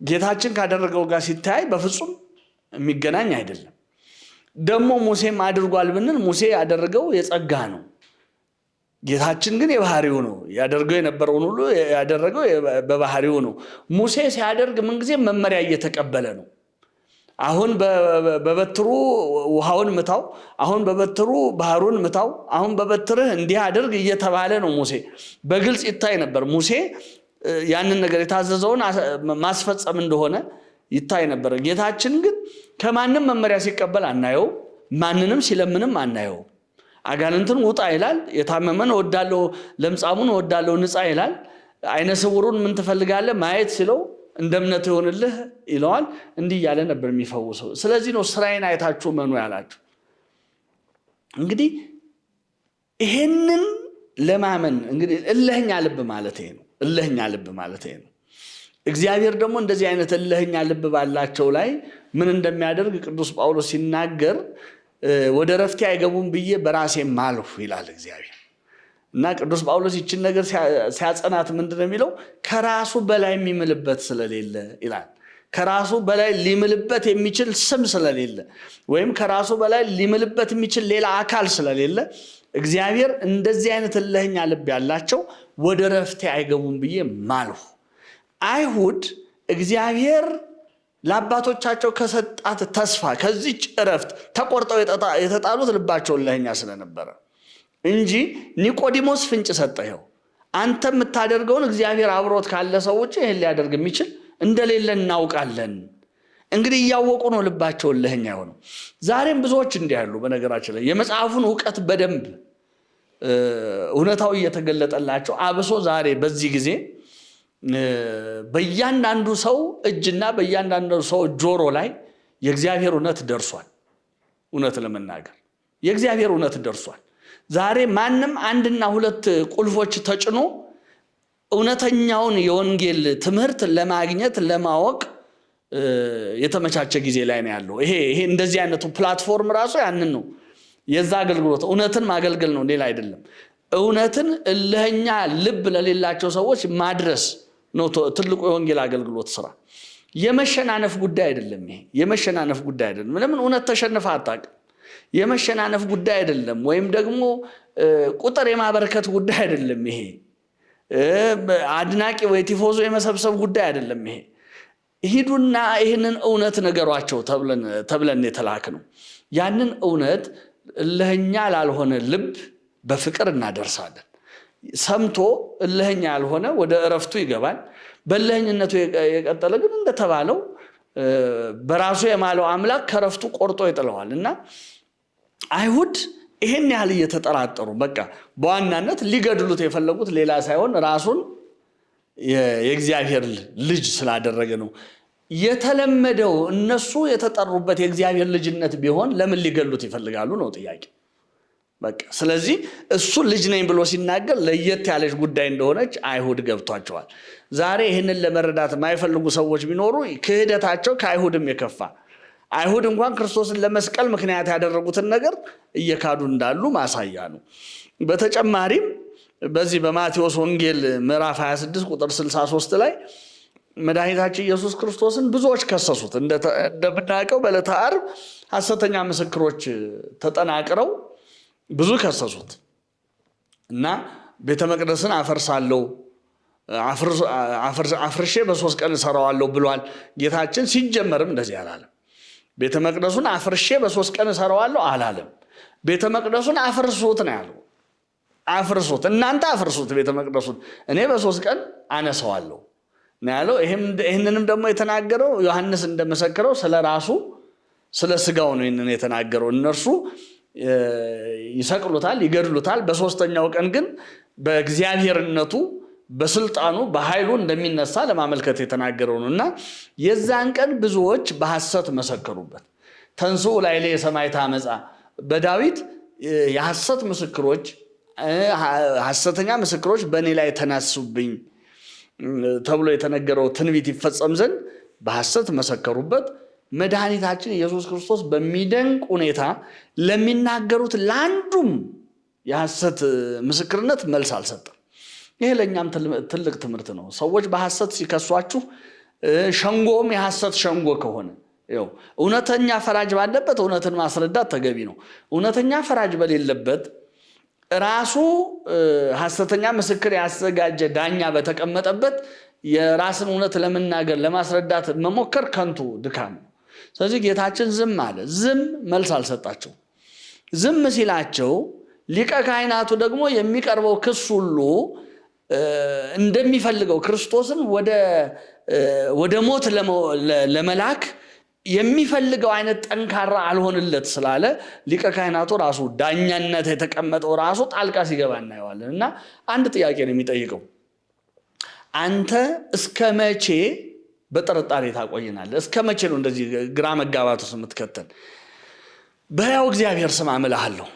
ጌታችን ካደረገው ጋር ሲታይ በፍጹም የሚገናኝ አይደለም። ደግሞ ሙሴም አድርጓል ብንል ሙሴ ያደረገው የጸጋ ነው። ጌታችን ግን የባህሪው ነው። ያደርገው የነበረውን ሁሉ ያደረገው በባህሪው ነው። ሙሴ ሲያደርግ ምንጊዜ መመሪያ እየተቀበለ ነው። አሁን በበትሩ ውሃውን ምታው፣ አሁን በበትሩ ባህሩን ምታው፣ አሁን በበትርህ እንዲህ አድርግ እየተባለ ነው። ሙሴ በግልጽ ይታይ ነበር። ሙሴ ያንን ነገር የታዘዘውን ማስፈጸም እንደሆነ ይታይ ነበር። ጌታችን ግን ከማንም መመሪያ ሲቀበል አናየው፣ ማንንም ሲለምንም አናየው። አጋንንትን ውጣ ይላል፣ የታመመን እወዳለሁ፣ ለምጻሙን እወዳለሁ ንጻ ይላል። አይነ ስውሩን ምን ትፈልጋለህ ማየት ሲለው እንደ እምነት ይሆንልህ ይለዋል። እንዲህ እያለ ነበር የሚፈውሰው። ስለዚህ ነው ስራዬን አይታችሁ መኑ ያላችሁ። እንግዲህ ይሄንን ለማመን እንግዲህ እልህኛ ልብ ማለት ይሄ ነው። እልህኛ ልብ ማለት ይሄ ነው። እግዚአብሔር ደግሞ እንደዚህ አይነት እልህኛ ልብ ባላቸው ላይ ምን እንደሚያደርግ ቅዱስ ጳውሎስ ሲናገር ወደ ረፍቴ አይገቡም ብዬ በራሴ ማልሁ ይላል እግዚአብሔር። እና ቅዱስ ጳውሎስ ይችን ነገር ሲያጸናት ምንድን ነው የሚለው? ከራሱ በላይ የሚምልበት ስለሌለ ይላል። ከራሱ በላይ ሊምልበት የሚችል ስም ስለሌለ ወይም ከራሱ በላይ ሊምልበት የሚችል ሌላ አካል ስለሌለ እግዚአብሔር እንደዚህ አይነት እልህኛ ልብ ያላቸው ወደ ረፍቴ አይገቡም ብዬ ማልሁ። አይሁድ እግዚአብሔር ለአባቶቻቸው ከሰጣት ተስፋ ከዚች እረፍት ተቆርጠው የተጣሉት ልባቸው እልህኛ ስለነበረ እንጂ ኒቆዲሞስ ፍንጭ ሰጠው። አንተ የምታደርገውን እግዚአብሔር አብሮት ካለ ሰው ውጭ ይሄን ሊያደርግ የሚችል እንደሌለ እናውቃለን። እንግዲህ እያወቁ ነው ልባቸው እልህኛ የሆነው። ዛሬም ብዙዎች እንዲህ ያሉ በነገራችን ላይ የመጽሐፉን ዕውቀት በደንብ እውነታው እየተገለጠላቸው አብሶ ዛሬ በዚህ ጊዜ በእያንዳንዱ ሰው እጅና በእያንዳንዱ ሰው ጆሮ ላይ የእግዚአብሔር እውነት ደርሷል። እውነት ለመናገር የእግዚአብሔር እውነት ደርሷል። ዛሬ ማንም አንድና ሁለት ቁልፎች ተጭኖ እውነተኛውን የወንጌል ትምህርት ለማግኘት ለማወቅ የተመቻቸ ጊዜ ላይ ነው ያለው። ይሄ እንደዚህ አይነቱ ፕላትፎርም ራሱ ያንን ነው። የዛ አገልግሎት እውነትን ማገልገል ነው፣ ሌላ አይደለም። እውነትን እልህኛ ልብ ለሌላቸው ሰዎች ማድረስ ነው ትልቁ የወንጌል አገልግሎት ስራ። የመሸናነፍ ጉዳይ አይደለም። ይሄ የመሸናነፍ ጉዳይ አይደለም። ለምን? እውነት ተሸንፈ አታውቅም። የመሸናነፍ ጉዳይ አይደለም። ወይም ደግሞ ቁጥር የማበረከት ጉዳይ አይደለም። ይሄ አድናቂ ወይ ቲፎዞ የመሰብሰብ ጉዳይ አይደለም። ይሄ ሂዱና ይህንን እውነት ነገሯቸው ተብለን የተላክ ነው። ያንን እውነት እልህኛ ላልሆነ ልብ በፍቅር እናደርሳለን። ሰምቶ እልህኛ ያልሆነ ወደ እረፍቱ ይገባል። በእልህኝነቱ የቀጠለ ግን እንደተባለው በራሱ የማለው አምላክ ከረፍቱ ቆርጦ ይጥለዋል። እና አይሁድ ይሄን ያህል እየተጠራጠሩ በቃ በዋናነት ሊገድሉት የፈለጉት ሌላ ሳይሆን ራሱን የእግዚአብሔር ልጅ ስላደረገ ነው። የተለመደው እነሱ የተጠሩበት የእግዚአብሔር ልጅነት ቢሆን ለምን ሊገሉት ይፈልጋሉ ነው ጥያቄ። በቃ ስለዚህ እሱ ልጅ ነኝ ብሎ ሲናገር ለየት ያለች ጉዳይ እንደሆነች አይሁድ ገብቷቸዋል። ዛሬ ይህንን ለመረዳት የማይፈልጉ ሰዎች ቢኖሩ ክህደታቸው ከአይሁድም የከፋ። አይሁድ እንኳን ክርስቶስን ለመስቀል ምክንያት ያደረጉትን ነገር እየካዱ እንዳሉ ማሳያ ነው። በተጨማሪም በዚህ በማቴዎስ ወንጌል ምዕራፍ 26 ቁጥር 63 ላይ መድኃኒታችን ኢየሱስ ክርስቶስን ብዙዎች ከሰሱት። እንደምናውቀው በዕለተ ዓርብ ሐሰተኛ ምስክሮች ተጠናቅረው ብዙ ከሰሱት እና ቤተ መቅደስን አፈርሳለሁ አፍርሼ በ3 ቀን እሰራዋለሁ ብሏል ጌታችን። ሲጀመርም እንደዚህ አላለም። ቤተ መቅደሱን አፍርሼ በ3 ቀን እሰራዋለሁ አላለም። ቤተ መቅደሱን አፍርሱት ነው ያለው። አፍርሱት፣ እናንተ አፍርሱት ቤተ መቅደሱን፣ እኔ በ3 ቀን አነሳዋለሁ ነው ያለው። ይህንንም ደግሞ የተናገረው ዮሐንስ እንደመሰከረው ስለ ራሱ ስለ ስጋው ነው ይህንን የተናገረው። እነርሱ ይሰቅሉታል፣ ይገድሉታል፣ በ3ኛው ቀን ግን በእግዚአብሔርነቱ በስልጣኑ በኃይሉ እንደሚነሳ ለማመልከት የተናገረው ነው እና የዛን ቀን ብዙዎች በሐሰት መሰከሩበት። ተንሥኡ ላዕሌ የሰማዕተ ዓመፃ፣ በዳዊት የሐሰት ምስክሮች ሐሰተኛ ምስክሮች በእኔ ላይ ተነሱብኝ ተብሎ የተነገረው ትንቢት ይፈጸም ዘንድ በሐሰት መሰከሩበት። መድኃኒታችን ኢየሱስ ክርስቶስ በሚደንቅ ሁኔታ ለሚናገሩት ለአንዱም የሐሰት ምስክርነት መልስ አልሰጠም። ይሄ ለእኛም ትልቅ ትምህርት ነው። ሰዎች በሐሰት ሲከሷችሁ ሸንጎም የሐሰት ሸንጎ ከሆነ እውነተኛ ፈራጅ ባለበት እውነትን ማስረዳት ተገቢ ነው። እውነተኛ ፈራጅ በሌለበት ራሱ ሐሰተኛ ምስክር ያዘጋጀ ዳኛ በተቀመጠበት የራስን እውነት ለመናገር ለማስረዳት መሞከር ከንቱ ድካም ነው። ስለዚህ ጌታችን ዝም አለ። ዝም መልስ አልሰጣቸው። ዝም ሲላቸው ሊቀ ካህናቱ ደግሞ የሚቀርበው ክስ ሁሉ እንደሚፈልገው ክርስቶስን ወደ ሞት ለመላክ የሚፈልገው አይነት ጠንካራ አልሆንለት ስላለ ሊቀ ካህናቱ ራሱ ዳኛነት የተቀመጠው ራሱ ጣልቃ ሲገባ እናየዋለን። እና አንድ ጥያቄ ነው የሚጠይቀው፣ አንተ እስከ መቼ በጥርጣሬ ታቆየናለህ? እስከ መቼ ነው እንደዚህ ግራ መጋባት ውስጥ የምትከተል? በሕያው እግዚአብሔር ስም አምልሃለሁ፣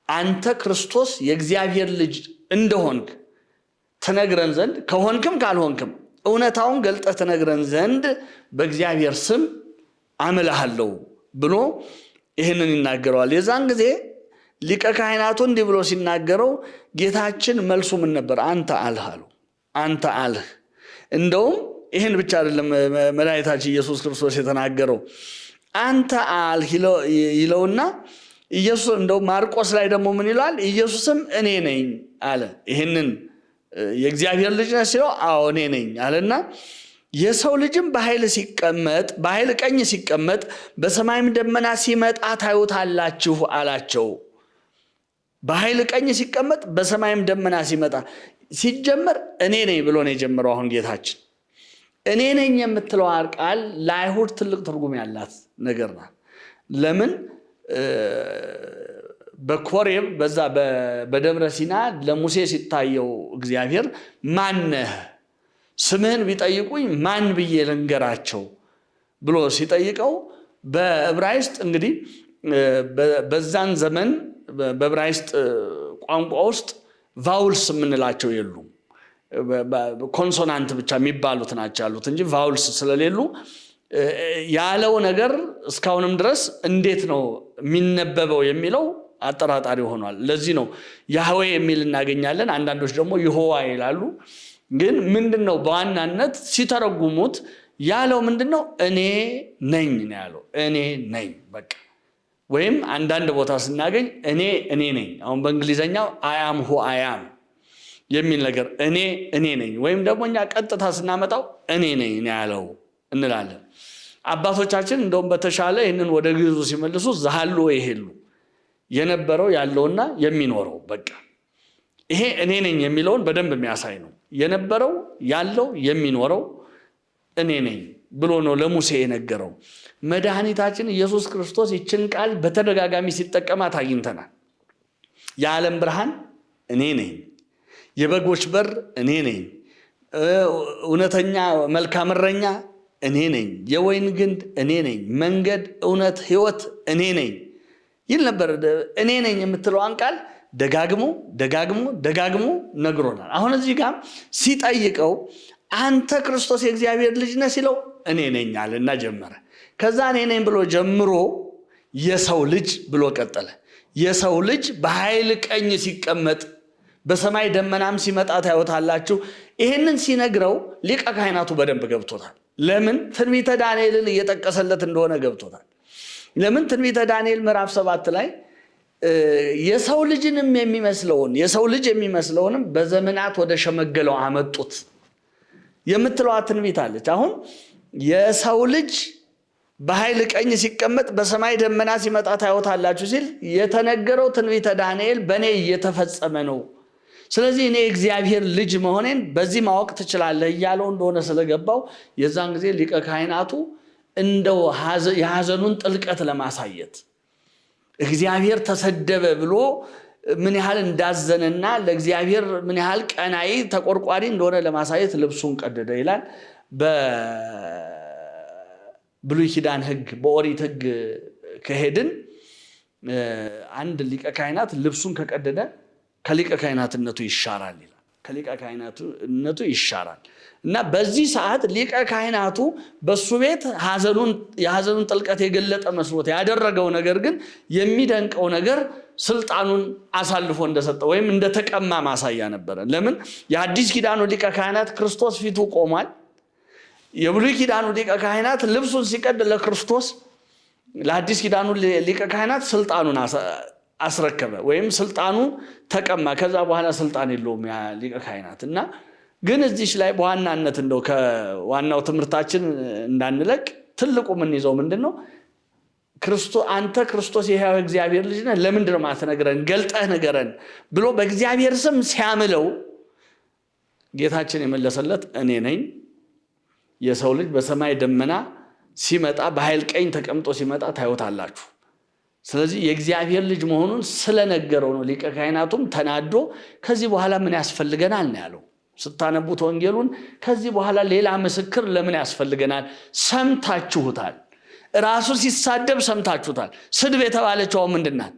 አንተ ክርስቶስ የእግዚአብሔር ልጅ እንደሆንክ ትነግረን ዘንድ ከሆንክም ካልሆንክም እውነታውን ገልጠህ ትነግረን ዘንድ በእግዚአብሔር ስም አምልሃለሁ ብሎ ይህንን ይናገረዋል። የዛን ጊዜ ሊቀ ካህናቱ እንዲህ ብሎ ሲናገረው ጌታችን መልሱ ምን ነበር? አንተ አልህ አሉ። አንተ አልህ። እንደውም ይህን ብቻ አይደለም መድኃኒታችን ኢየሱስ ክርስቶስ የተናገረው፣ አንተ አልህ ይለውና ኢየሱስ እንደው ማርቆስ ላይ ደግሞ ምን ይላል? ኢየሱስም እኔ ነኝ አለ። ይህንን የእግዚአብሔር ልጅ ነህ ሲለው አዎ እኔ ነኝ አለና የሰው ልጅም በኃይል ቀኝ ሲቀመጥ በሰማይም ደመና ሲመጣ ታዩታላችሁ አላቸው። በኃይል ቀኝ ሲቀመጥ በሰማይም ደመና ሲመጣ ሲጀመር እኔ ነኝ ብሎ ነው የጀመረው። አሁን ጌታችን እኔ ነኝ የምትለው ቃል ለአይሁድ ትልቅ ትርጉም ያላት ነገር ናት። ለምን በኮሬብ በዛ በደብረ ሲና ለሙሴ ሲታየው እግዚአብሔር ማነህ ስምህን ቢጠይቁኝ ማን ብዬ ልንገራቸው ብሎ ሲጠይቀው በዕብራይስጥ እንግዲህ በዛን ዘመን በዕብራይስጥ ቋንቋ ውስጥ ቫውልስ የምንላቸው የሉም። ኮንሶናንት ብቻ የሚባሉት ናቸው ያሉት እንጂ ቫውልስ ስለሌሉ ያለው ነገር እስካሁንም ድረስ እንዴት ነው የሚነበበው የሚለው አጠራጣሪ ሆኗል። ለዚህ ነው ያህዌ የሚል እናገኛለን። አንዳንዶች ደግሞ ይሆዋ ይላሉ። ግን ምንድነው በዋናነት ሲተረጉሙት ያለው ምንድነው? እኔ ነኝ ነው ያለው። እኔ ነኝ በቃ። ወይም አንዳንድ ቦታ ስናገኝ እኔ ነኝ። አሁን በእንግሊዘኛው አያም ሁ አያም የሚል ነገር እኔ ነኝ። ወይም ደግሞ እኛ ቀጥታ ስናመጣው እኔ ነኝ ነው ያለው እንላለን። አባቶቻችን እንደውም በተሻለ ይህንን ወደ ግዕዙ ሲመልሱ ዛሃሉ ይሄሉ የነበረው ያለውና የሚኖረው በቃ ይሄ እኔ ነኝ የሚለውን በደንብ የሚያሳይ ነው። የነበረው ያለው የሚኖረው እኔ ነኝ ብሎ ነው ለሙሴ የነገረው። መድኃኒታችን ኢየሱስ ክርስቶስ ይችን ቃል በተደጋጋሚ ሲጠቀማት አግኝተናል። የዓለም ብርሃን እኔ ነኝ፣ የበጎች በር እኔ ነኝ፣ እውነተኛ መልካም እረኛ እኔ ነኝ፣ የወይን ግንድ እኔ ነኝ፣ መንገድ፣ እውነት፣ ሕይወት እኔ ነኝ ይል ነበር። እኔ ነኝ የምትለዋን ቃል ደጋግሞ ነግሮናል። አሁን እዚህ ጋር ሲጠይቀው አንተ ክርስቶስ የእግዚአብሔር ልጅ ነህ ሲለው እኔ ነኝ አለና ጀመረ። ከዛ እኔ ነኝ ብሎ ጀምሮ የሰው ልጅ ብሎ ቀጠለ። የሰው ልጅ በኃይል ቀኝ ሲቀመጥ በሰማይ ደመናም ሲመጣ ታዩታላችሁ። ይህንን ሲነግረው ሊቀ ካህናቱ በደንብ ገብቶታል። ለምን? ትንቢተ ዳንኤልን እየጠቀሰለት እንደሆነ ገብቶታል። ለምን? ትንቢተ ዳንኤል ምዕራፍ 7 ላይ የሰው ልጅንም የሰው ልጅ የሚመስለውንም በዘመናት ወደ ሸመገለው አመጡት የምትለዋ ትንቢት አለች። አሁን የሰው ልጅ በኃይል ቀኝ ሲቀመጥ በሰማይ ደመና ሲመጣ ታዩታላችሁ ሲል የተነገረው ትንቢተ ዳንኤል በእኔ እየተፈጸመ ነው። ስለዚህ እኔ እግዚአብሔር ልጅ መሆኔን በዚህ ማወቅ ትችላለህ እያለው እንደሆነ ስለገባው የዛን ጊዜ ሊቀ ካህናቱ እንደው የሐዘኑን ጥልቀት ለማሳየት እግዚአብሔር ተሰደበ ብሎ ምን ያህል እንዳዘነና ለእግዚአብሔር ምን ያህል ቀናይ ተቆርቋሪ እንደሆነ ለማሳየት ልብሱን ቀደደ ይላል። በብሉይ ኪዳን ሕግ በኦሪት ሕግ ከሄድን አንድ ሊቀ ካህናት ልብሱን ከቀደደ ከሊቀ ካህናትነቱ ይሻራል ይላል። ከሊቀ ካህናትነቱ ይሻራል እና በዚህ ሰዓት ሊቀ ካህናቱ በሱ ቤት የሐዘኑን ጥልቀት የገለጠ መስሎት ያደረገው ነገር ግን የሚደንቀው ነገር ስልጣኑን አሳልፎ እንደሰጠ ወይም እንደተቀማ ማሳያ ነበረ። ለምን? የአዲስ ኪዳኑ ሊቀ ካህናት ክርስቶስ ፊቱ ቆሟል። የብሉይ ኪዳኑ ሊቀ ካህናት ልብሱን ሲቀድ ለክርስቶስ ለአዲስ ኪዳኑ ሊቀ ካህናት ስልጣኑን አስረከበ ወይም ስልጣኑ ተቀማ። ከዛ በኋላ ስልጣን የለውም ያ ሊቀ ካህናት እና ግን እዚህ ላይ በዋናነት እንደው ከዋናው ትምህርታችን እንዳንለቅ ትልቁ ምን ይዘው ምንድነው? አንተ ክርስቶስ የሕያው እግዚአብሔር ልጅ ነህ፣ ለምንድን ነው ማትነግረን? ገልጠህ ንገረን ብሎ በእግዚአብሔር ስም ሲያምለው ጌታችን የመለሰለት እኔ ነኝ። የሰው ልጅ በሰማይ ደመና ሲመጣ በኃይል ቀኝ ተቀምጦ ሲመጣ ታዩታላችሁ። ስለዚህ የእግዚአብሔር ልጅ መሆኑን ስለነገረው ነው ሊቀ ካህናቱም ተናዶ ከዚህ በኋላ ምን ያስፈልገናል ነው ያለው። ስታነቡት ወንጌሉን ከዚህ በኋላ ሌላ ምስክር ለምን ያስፈልገናል? ሰምታችሁታል። ራሱ ሲሳደብ ሰምታችሁታል። ስድብ የተባለችው ምንድን ናት?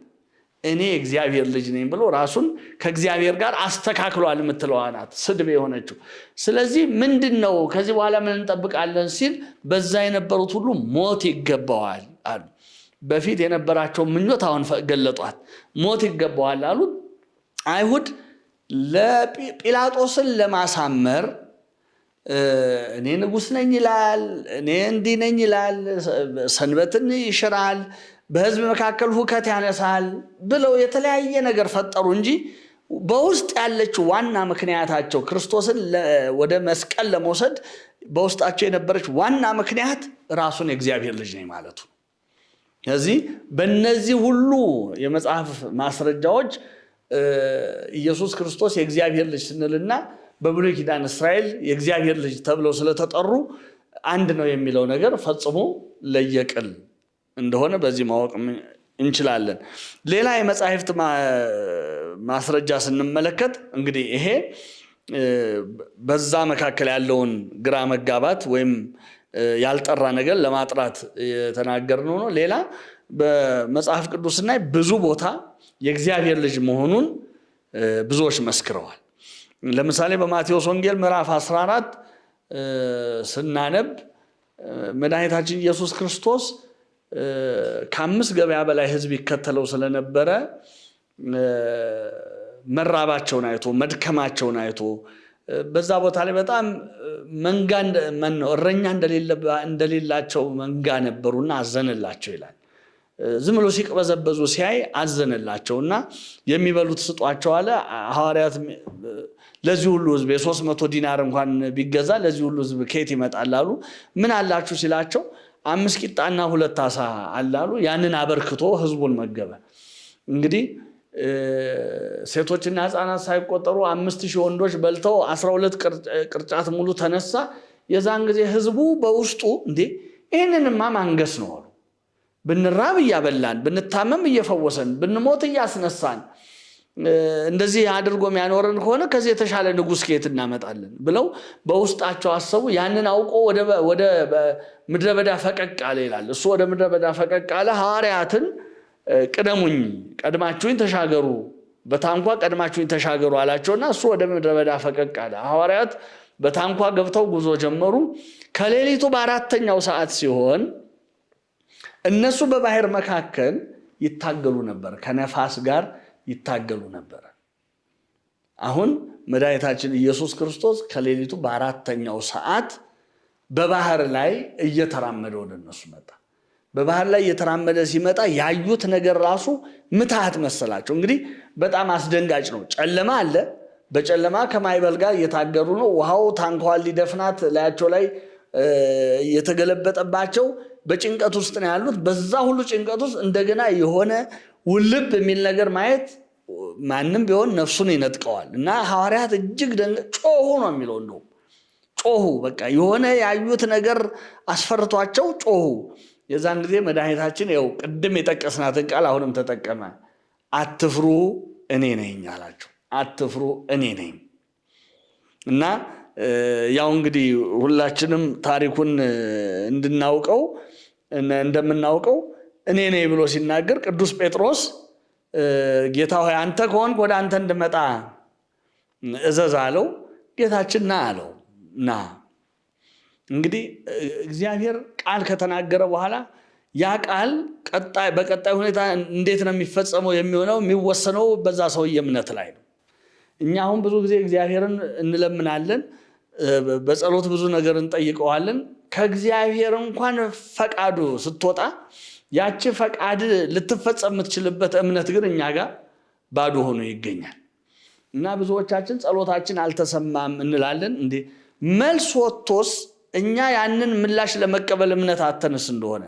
እኔ እግዚአብሔር ልጅ ነኝ ብሎ ራሱን ከእግዚአብሔር ጋር አስተካክሏል የምትለዋ ናት ስድብ የሆነችው። ስለዚህ ምንድን ነው ከዚህ በኋላ ምን እንጠብቃለን ሲል በዛ የነበሩት ሁሉ ሞት ይገባዋል አሉ። በፊት የነበራቸው ምኞት አሁን ገለጧት። ሞት ይገባዋል አሉ። አይሁድ ለጲላጦስን ለማሳመር እኔ ንጉሥ ነኝ ይላል፣ እኔ እንዲህ ነኝ ይላል፣ ሰንበትን ይሽራል፣ በሕዝብ መካከል ሁከት ያነሳል ብለው የተለያየ ነገር ፈጠሩ እንጂ በውስጥ ያለችው ዋና ምክንያታቸው ክርስቶስን ወደ መስቀል ለመውሰድ በውስጣቸው የነበረች ዋና ምክንያት ራሱን የእግዚአብሔር ልጅ ነኝ ማለቱ። ስለዚህ በእነዚህ ሁሉ የመጽሐፍ ማስረጃዎች ኢየሱስ ክርስቶስ የእግዚአብሔር ልጅ ስንልና በብሉይ ኪዳን እስራኤል የእግዚአብሔር ልጅ ተብለው ስለተጠሩ አንድ ነው የሚለው ነገር ፈጽሞ ለየቅል እንደሆነ በዚህ ማወቅ እንችላለን። ሌላ የመጽሐፍት ማስረጃ ስንመለከት እንግዲህ ይሄ በዛ መካከል ያለውን ግራ መጋባት ወይም ያልጠራ ነገር ለማጥራት የተናገርነው ነው። ሌላ በመጽሐፍ ቅዱስና ብዙ ቦታ የእግዚአብሔር ልጅ መሆኑን ብዙዎች መስክረዋል። ለምሳሌ በማቴዎስ ወንጌል ምዕራፍ 14 ስናነብ መድኃኒታችን ኢየሱስ ክርስቶስ ከ5 ገበያ በላይ ሕዝብ ይከተለው ስለነበረ መራባቸውን አይቶ መድከማቸውን አይቶ በዛ ቦታ ላይ በጣም እረኛ እንደሌላቸው መንጋ ነበሩና አዘነላቸው ይላል። ዝም ብሎ ሲቅበዘበዙ ሲያይ አዘነላቸውና የሚበሉት ስጧቸው አለ። ሐዋርያት ለዚህ ሁሉ ሕዝብ የ300 ዲናር እንኳን ቢገዛ ለዚህ ሁሉ ሕዝብ ከየት ይመጣል አሉ። ምን አላችሁ ሲላቸው 5 ቂጣና 2 ዓሣ አላሉ። ያንን አበርክቶ ሕዝቡን መገበ። እንግዲህ ሴቶችና ሕፃናት ሳይቆጠሩ 5000 ወንዶች በልተው 12 ቅርጫት ሙሉ ተነሳ። የዛን ጊዜ ሕዝቡ በውስጡ እንዴ ይህንንማ ማንገስ ነው አሉ። ብንራብ እያበላን፣ ብንታመም እየፈወሰን፣ ብንሞት እያስነሳን እንደዚህ አድርጎ የሚያኖረን ከሆነ ከዚህ የተሻለ ንጉሥ ከየት እናመጣለን ብለው በውስጣቸው አሰቡ። ያንን አውቆ ወደ ምድረ በዳ ፈቀቅ አለ ይላል። እሱ ወደ ምድረ በዳ ፈቀቅ አለ። ሐዋርያትን ቅደሙኝ፣ ቀድማችሁኝ ተሻገሩ፣ በታንኳ ቀድማችሁኝ ተሻገሩ አላቸውና እሱ ወደ ምድረ በዳ ፈቀቅ አለ። ሐዋርያት በታንኳ ገብተው ጉዞ ጀመሩ። ከሌሊቱ በ4ኛው ሰዓት ሲሆን እነሱ በባህር መካከል ይታገሉ ነበር፣ ከነፋስ ጋር ይታገሉ ነበር። አሁን መድኃኒታችን ኢየሱስ ክርስቶስ ከሌሊቱ በአራተኛው ሰዓት በባህር ላይ እየተራመደ ወደ እነሱ መጣ። በባህር ላይ እየተራመደ ሲመጣ ያዩት ነገር ራሱ ምትሃት መሰላቸው። እንግዲህ በጣም አስደንጋጭ ነው። ጨለማ አለ። በጨለማ ከማዕበል ጋር እየታገሩ ነው። ውሃው ታንኳን ሊደፍናት ላያቸው ላይ የተገለበጠባቸው በጭንቀት ውስጥ ነው ያሉት። በዛ ሁሉ ጭንቀት ውስጥ እንደገና የሆነ ውልብ የሚል ነገር ማየት ማንም ቢሆን ነፍሱን ይነጥቀዋል። እና ሐዋርያት እጅግ ጮሁ ነው የሚለው። እንደውም ጮሁ፣ በቃ የሆነ ያዩት ነገር አስፈርቷቸው ጮሁ። የዛን ጊዜ መድኃኒታችን ያው ቅድም የጠቀስናትን ቃል አሁንም ተጠቀመ። አትፍሩ እኔ ነኝ አላቸው። አትፍሩ እኔ ነኝ። እና ያው እንግዲህ ሁላችንም ታሪኩን እንድናውቀው እንደምናውቀው እኔ ነኝ ብሎ ሲናገር ቅዱስ ጴጥሮስ ጌታ ሆይ አንተ ከሆንክ ወደ አንተ እንድመጣ እዘዝ አለው። ጌታችን ና አለው። ና እንግዲህ እግዚአብሔር ቃል ከተናገረ በኋላ ያ ቃል በቀጣይ ሁኔታ እንዴት ነው የሚፈጸመው የሚሆነው የሚወሰነው በዛ ሰውዬ እምነት ላይ ነው። እኛ አሁን ብዙ ጊዜ እግዚአብሔርን እንለምናለን፣ በጸሎት ብዙ ነገር እንጠይቀዋለን። ከእግዚአብሔር እንኳን ፈቃዱ ስትወጣ ያቺ ፈቃድ ልትፈጸም የምትችልበት እምነት ግን እኛ ጋር ባዶ ሆኖ ይገኛል። እና ብዙዎቻችን ጸሎታችን አልተሰማም እንላለን። እንዴ መልስ ወጥቶስ እኛ ያንን ምላሽ ለመቀበል እምነት አተንስ እንደሆነ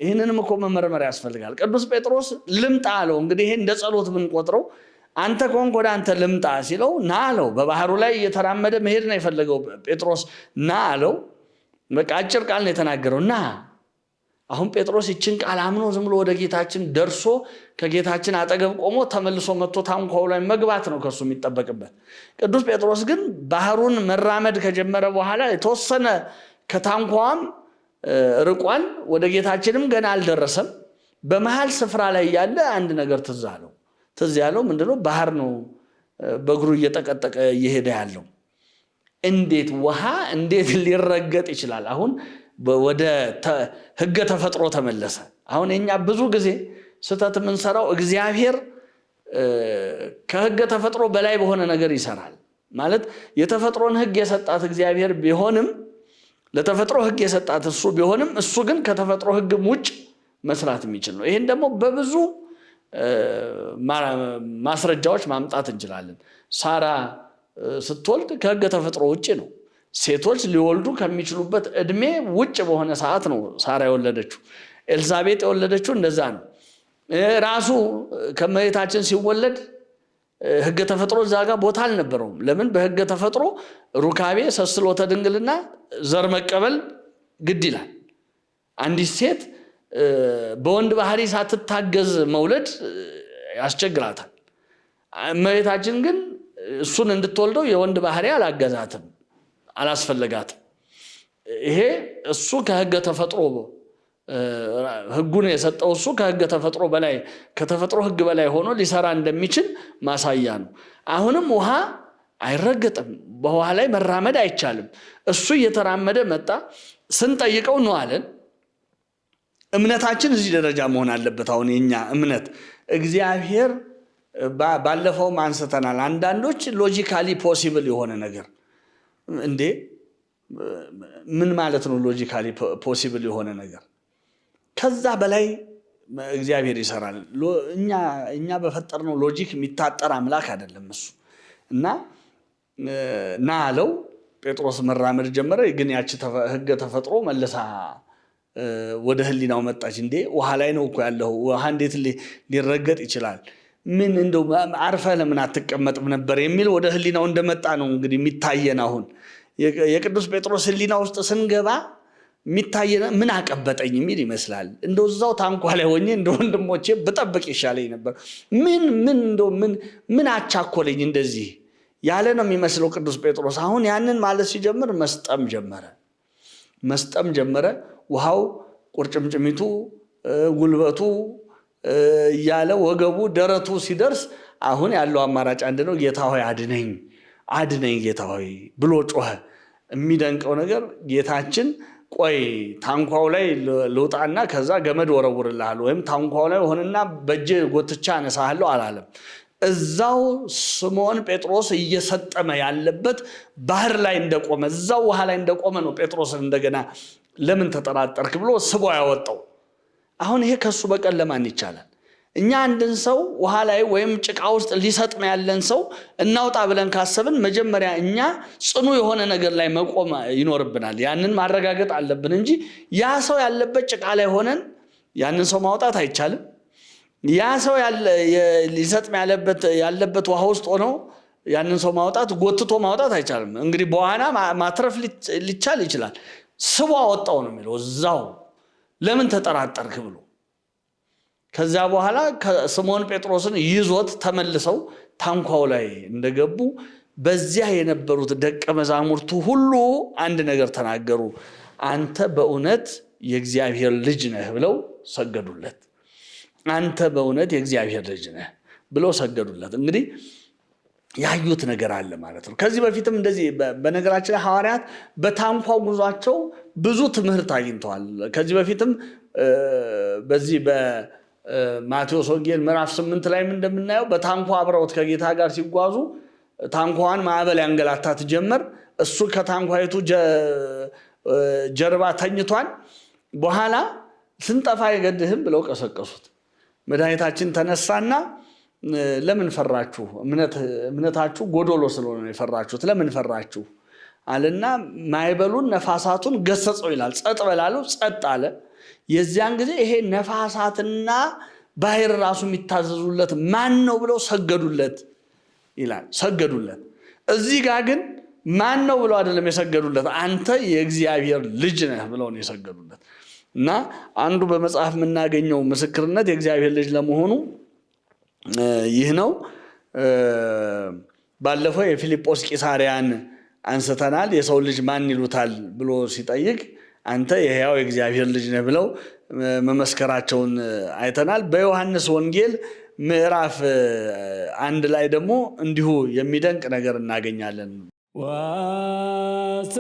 ይህንንም እኮ መመርመር ያስፈልጋል። ቅዱስ ጴጥሮስ ልምጣ አለው። እንግዲህ ይሄ እንደ ጸሎት ብንቆጥረው አንተ ከሆንክ ወደ አንተ ልምጣ ሲለው ና አለው። በባህሩ ላይ እየተራመደ መሄድ ነው የፈለገው ጴጥሮስ። ና አለው። በቃ አጭር ቃል ነው የተናገረው፣ ና። አሁን ጴጥሮስ ይችን ቃል አምኖ ዝም ብሎ ወደ ጌታችን ደርሶ ከጌታችን አጠገብ ቆሞ ተመልሶ መጥቶ ታንኳው ላይ መግባት ነው ከሱ የሚጠበቅበት። ቅዱስ ጴጥሮስ ግን ባህሩን መራመድ ከጀመረ በኋላ የተወሰነ ከታንኳዋም ርቋል፣ ወደ ጌታችንም ገና አልደረሰም። በመሃል ስፍራ ላይ ያለ አንድ ነገር ትዝ አለው። ትዝ ያለው ምንድነው? ባህር ነው በእግሩ እየጠቀጠቀ እየሄደ ያለው። እንዴት ውሃ እንዴት ሊረገጥ ይችላል? አሁን ወደ ሕገ ተፈጥሮ ተመለሰ። አሁን እኛ ብዙ ጊዜ ስህተት የምንሰራው እግዚአብሔር ከሕገ ተፈጥሮ በላይ በሆነ ነገር ይሰራል ማለት የተፈጥሮን ሕግ የሰጣት እግዚአብሔር ቢሆንም ለተፈጥሮ ሕግ የሰጣት እሱ ቢሆንም እሱ ግን ከተፈጥሮ ሕግም ውጭ መስራት የሚችል ነው። ይሄን ደግሞ በብዙ ማስረጃዎች ማምጣት እንችላለን። ሳራ ስትወልድ ከሕገ ተፈጥሮ ውጭ ነው። ሴቶች ሊወልዱ ከሚችሉበት እድሜ ውጭ በሆነ ሰዓት ነው ሳራ የወለደችው። ኤልሳቤጥ የወለደችው እንደዛ ነው። ራሱ ከመሬታችን ሲወለድ ሕገ ተፈጥሮ እዛ ጋር ቦታ አልነበረውም። ለምን? በሕገ ተፈጥሮ ሩካቤ ሰስሎተ ድንግልና ዘር መቀበል ግድ ይላል። አንዲት ሴት በወንድ ባህሪ ሳትታገዝ መውለድ ያስቸግራታል። መሬታችን ግን እሱን እንድትወልደው የወንድ ባህሪ አላገዛትም፣ አላስፈለጋትም። ይሄ እሱ ከሕገ ተፈጥሮ ሕጉን የሰጠው እሱ ከሕገ ተፈጥሮ በላይ ከተፈጥሮ ሕግ በላይ ሆኖ ሊሰራ እንደሚችል ማሳያ ነው። አሁንም ውሃ አይረገጥም፣ በውሃ ላይ መራመድ አይቻልም። እሱ እየተራመደ መጣ። ስንጠይቀው ነው አለን። እምነታችን እዚህ ደረጃ መሆን አለበት። አሁን የኛ እምነት እግዚአብሔር ባለፈውም አንስተናል። አንዳንዶች ሎጂካሊ ፖሲብል የሆነ ነገር እንዴ ምን ማለት ነው? ሎጂካሊ ፖሲብል የሆነ ነገር ከዛ በላይ እግዚአብሔር ይሰራል። እኛ በፈጠርነው ሎጂክ የሚታጠር አምላክ አይደለም እሱ። እና ና አለው። ጴጥሮስ መራመድ ጀመረ። ግን ያቺ ሕገ ተፈጥሮ መልሳ ወደ ህሊናው መጣች። እንዴ ውሃ ላይ ነው እኮ ያለው፣ ውሃ እንዴት ሊረገጥ ይችላል? ምን እንደው አርፈህ ለምን አትቀመጥም ነበር የሚል ወደ ህሊናው እንደመጣ ነው እንግዲህ የሚታየን። አሁን የቅዱስ ጴጥሮስ ህሊና ውስጥ ስንገባ የሚታየን ምን አቀበጠኝ የሚል ይመስላል። እንደው እዛው ታንኳ ላይ ሆኜ እንደ ወንድሞቼ ብጠብቅ ይሻለኝ ነበር፣ ምን አቻኮለኝ እንደዚህ ያለ ነው የሚመስለው ቅዱስ ጴጥሮስ። አሁን ያንን ማለት ሲጀምር መስጠም ጀመረ። ውሃው ቁርጭምጭሚቱ፣ ጉልበቱ እያለ ወገቡ፣ ደረቱ ሲደርስ አሁን ያለው አማራጭ አንድ ነው። ጌታ ሆይ አድነኝ ጌታ ሆይ ብሎ ጮኸ። የሚደንቀው ነገር ጌታችን ቆይ ታንኳው ላይ ልውጣና ከዛ ገመድ ወረውርልሃለሁ ወይም ታንኳው ላይ ሆነና በእጄ ጎትቻ አነሳሃለሁ አላለም። እዛው ስምዖን ጴጥሮስ እየሰጠመ ያለበት ባህር ላይ እንደቆመ እዛው ውሃ ላይ እንደቆመ ነው ጴጥሮስን እንደገና ለምን ተጠራጠርክ ብሎ ስቦ ያወጣው። አሁን ይሄ ከሱ በቀር ለማን ይቻላል? እኛ አንድን ሰው ውሃ ላይ ወይም ጭቃ ውስጥ ሊሰጥም ያለን ሰው እናውጣ ብለን ካሰብን መጀመሪያ እኛ ጽኑ የሆነ ነገር ላይ መቆም ይኖርብናል። ያንን ማረጋገጥ አለብን እንጂ ያ ሰው ያለበት ጭቃ ላይ ሆነን ያንን ሰው ማውጣት አይቻልም። ያ ሰው ሊሰጥም ያለበት ውሃ ውስጥ ሆኖ ያንን ሰው ማውጣት ጎትቶ ማውጣት አይቻልም። እንግዲህ በዋና ማትረፍ ሊቻል ይችላል። ስቦ አወጣው ነው የሚለው እዛው ለምን ተጠራጠርክ ብሎ። ከዛ በኋላ ስምዖን ጴጥሮስን ይዞት ተመልሰው ታንኳው ላይ እንደገቡ በዚያ የነበሩት ደቀ መዛሙርቱ ሁሉ አንድ ነገር ተናገሩ። አንተ በእውነት የእግዚአብሔር ልጅ ነህ ብለው ሰገዱለት። አንተ በእውነት የእግዚአብሔር ልጅ ነህ ብለው ሰገዱለት። እንግዲህ ያዩት ነገር አለ ማለት ነው። ከዚህ በፊትም እንደዚህ በነገራችን ላይ ሐዋርያት በታንኳ ጉዟቸው ብዙ ትምህርት አግኝተዋል። ከዚህ በፊትም በዚህ በማቴዎስ ወንጌል ምዕራፍ 8 ላይም እንደምናየው በታንኳ አብረውት ከጌታ ጋር ሲጓዙ ታንኳዋን ማዕበል ያንገላታት ጀመር። እሱ ከታንኳይቱ ጀርባ ተኝቷል። በኋላ ስንጠፋ አይገድህም ብለው ቀሰቀሱት። መድኃኒታችን ተነሳና ለምን ፈራችሁ? እምነታችሁ ጎዶሎ ስለሆነ የፈራችሁት ለምን ፈራችሁ አለና ማዕበሉን ነፋሳቱን ገሰጸው ይላል። ጸጥ በላለው ጸጥ አለ። የዚያን ጊዜ ይሄ ነፋሳትና ባህር ራሱ የሚታዘዙለት ማን ነው ብለው ሰገዱለት ይላል። ሰገዱለት። እዚህ ጋር ግን ማን ነው ብለው አይደለም የሰገዱለት፣ አንተ የእግዚአብሔር ልጅ ነህ ብለው ነው የሰገዱለት። እና አንዱ በመጽሐፍ የምናገኘው ምስክርነት የእግዚአብሔር ልጅ ለመሆኑ ይህ ነው። ባለፈው የፊልጶስ ቂሳርያን አንስተናል። የሰው ልጅ ማን ይሉታል ብሎ ሲጠይቅ አንተ የሕያው የእግዚአብሔር ልጅ ነህ ብለው መመስከራቸውን አይተናል። በዮሐንስ ወንጌል ምዕራፍ 1 ላይ ደግሞ እንዲሁ የሚደንቅ ነገር እናገኛለን። ዋሰ